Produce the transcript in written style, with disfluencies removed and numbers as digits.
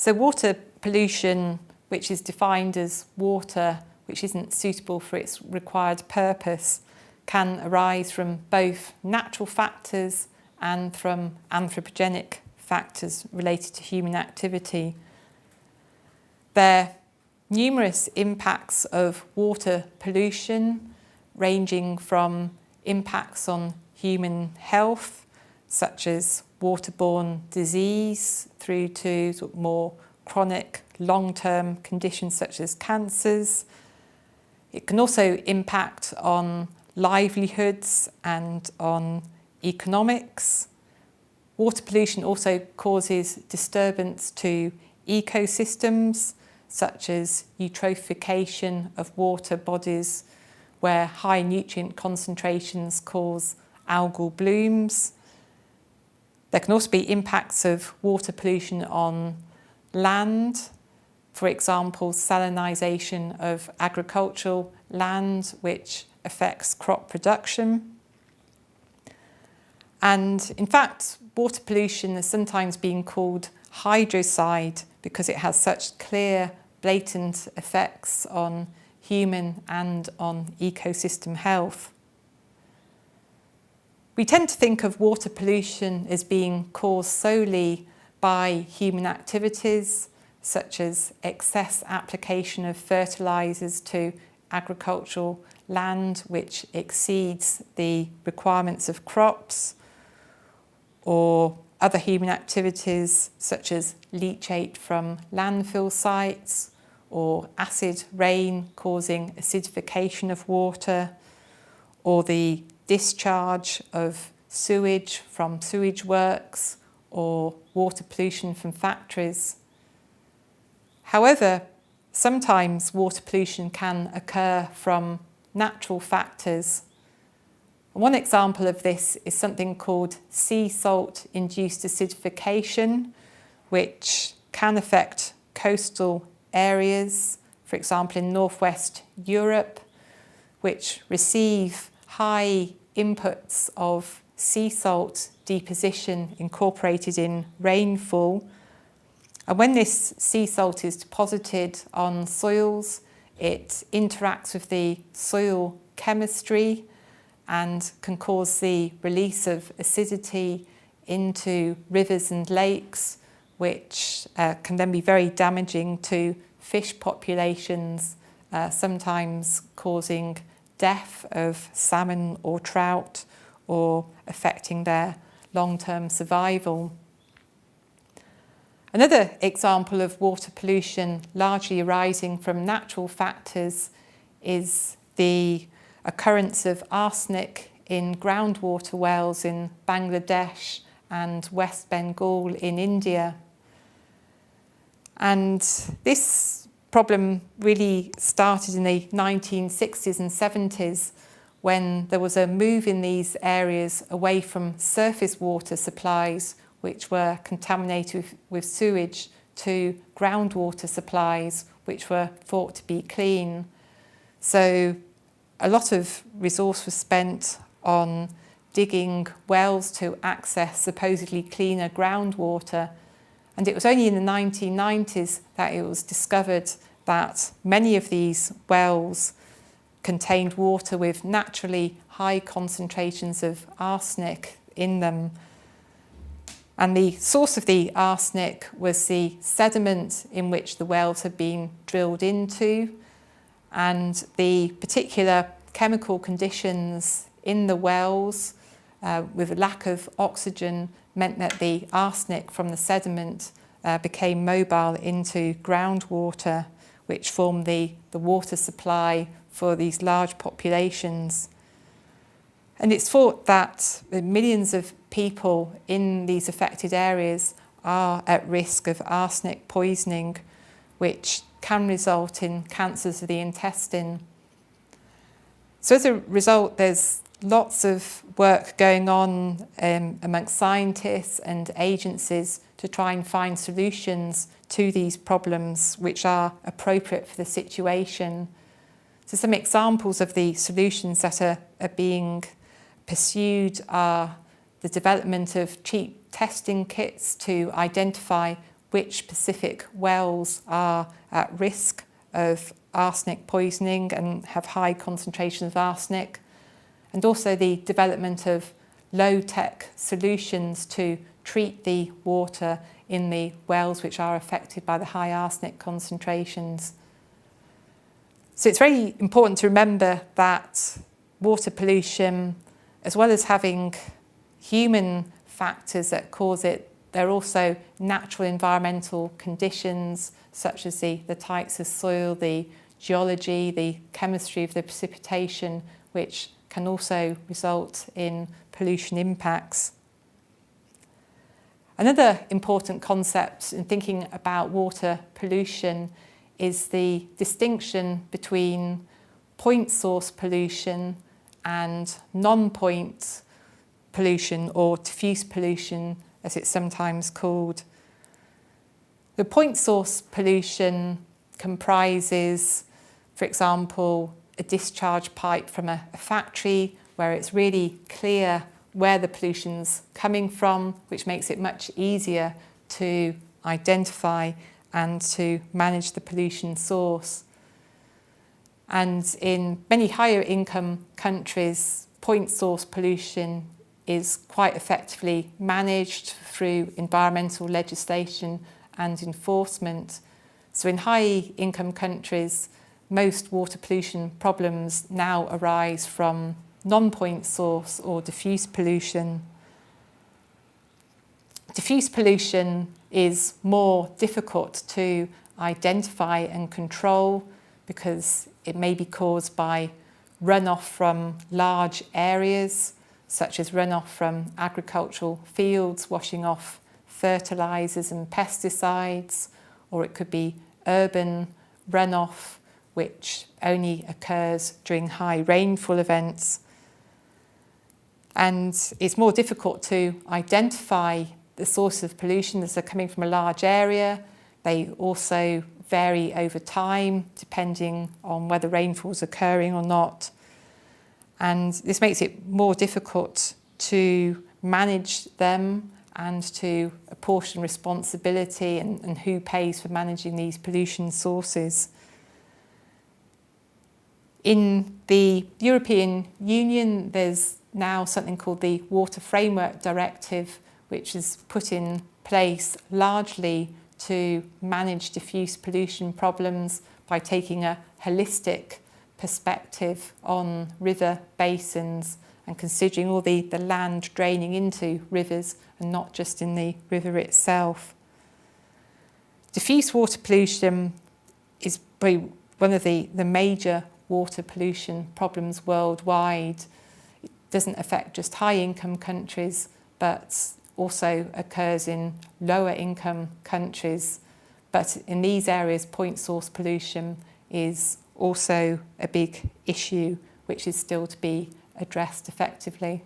So water pollution, which is defined as water which isn't suitable for its required purpose, can arise from both natural factors and from anthropogenic factors related to human activity. There are numerous impacts of water pollution, ranging from impacts on human health, such as waterborne disease, through to sort of more chronic long-term conditions such as cancers. It can also impact on livelihoods and on economics. Water pollution also causes disturbance to ecosystems, such as eutrophication of water bodies, where high nutrient concentrations cause algal blooms. There can also be impacts of water pollution on land. For example, salinisation of agricultural land, which affects crop production. And in fact, water pollution has sometimes been called hydrocide because it has such clear, blatant effects on human and on ecosystem health. We tend to think of water pollution as being caused solely by human activities, such as excess application of fertilisers to agricultural land which exceeds the requirements of crops, or other human activities such as leachate from landfill sites, or acid rain causing acidification of water, or the discharge of sewage from sewage works, or water pollution from factories. However, sometimes water pollution can occur from natural factors. One example of this is something called sea salt-induced acidification, which can affect coastal areas, for example in northwest Europe, which receive high inputs of sea salt deposition incorporated in rainfall. And when this sea salt is deposited on soils, it interacts with the soil chemistry and can cause the release of acidity into rivers and lakes, which can then be very damaging to fish populations, sometimes causing death of salmon or trout, or affecting their long-term survival. Another example of water pollution largely arising from natural factors is the occurrence of arsenic in groundwater wells in Bangladesh and West Bengal in India. And this problem really started in the 1960s and 70s, when there was a move in these areas away from surface water supplies, which were contaminated with sewage, to groundwater supplies, which were thought to be clean. So a lot of resource was spent on digging wells to access supposedly cleaner groundwater. And it was only in the 1990s that it was discovered that many of these wells contained water with naturally high concentrations of arsenic in them. And the source of the arsenic was the sediment in which the wells had been drilled into, and the particular chemical conditions in the wells with a lack of oxygen meant that the arsenic from the sediment became mobile into groundwater, which formed the water supply for these large populations. And it's thought that millions of people in these affected areas are at risk of arsenic poisoning, which can result in cancers of the intestine. So as a result, there's lots of work going on amongst scientists and agencies to try and find solutions to these problems which are appropriate for the situation. So some examples of the solutions that are being pursued are the development of cheap testing kits to identify which Pacific wells are at risk of arsenic poisoning and have high concentrations of arsenic, and also the development of low-tech solutions to treat the water in the wells which are affected by the high arsenic concentrations. So it's very important to remember that water pollution, as well as having human factors that cause it, there are also natural environmental conditions such as the types of soil, the geology, the chemistry of the precipitation, which can also result in pollution impacts. Another important concept in thinking about water pollution is the distinction between point source pollution and non-point pollution, or diffuse pollution as it's sometimes called. The point source pollution comprises, for example, a discharge pipe from a factory where it's really clear where the pollution's coming from, which makes it much easier to identify and to manage the pollution source. And in many higher income countries, point source pollution is quite effectively managed through environmental legislation and enforcement. So in high income countries, most water pollution problems now arise from non-point source or diffuse pollution. Diffuse pollution is more difficult to identify and control because it may be caused by runoff from large areas, such as runoff from agricultural fields washing off fertilisers and pesticides, or it could be urban runoff, which only occurs during high rainfall events. And it's more difficult to identify the sources of pollution as they're coming from a large area. They also vary over time, depending on whether rainfall is occurring or not. And this makes it more difficult to manage them and to apportion responsibility and who pays for managing these pollution sources. In the European Union, there's now something called the Water Framework Directive, which is put in place largely to manage diffuse pollution problems by taking a holistic perspective on river basins and considering all the land draining into rivers and not just in the river itself. Diffuse water pollution is one of the major water pollution problems worldwide. It doesn't affect just high-income countries, but also occurs in lower-income countries. But in these areas, point source pollution is also a big issue, which is still to be addressed effectively.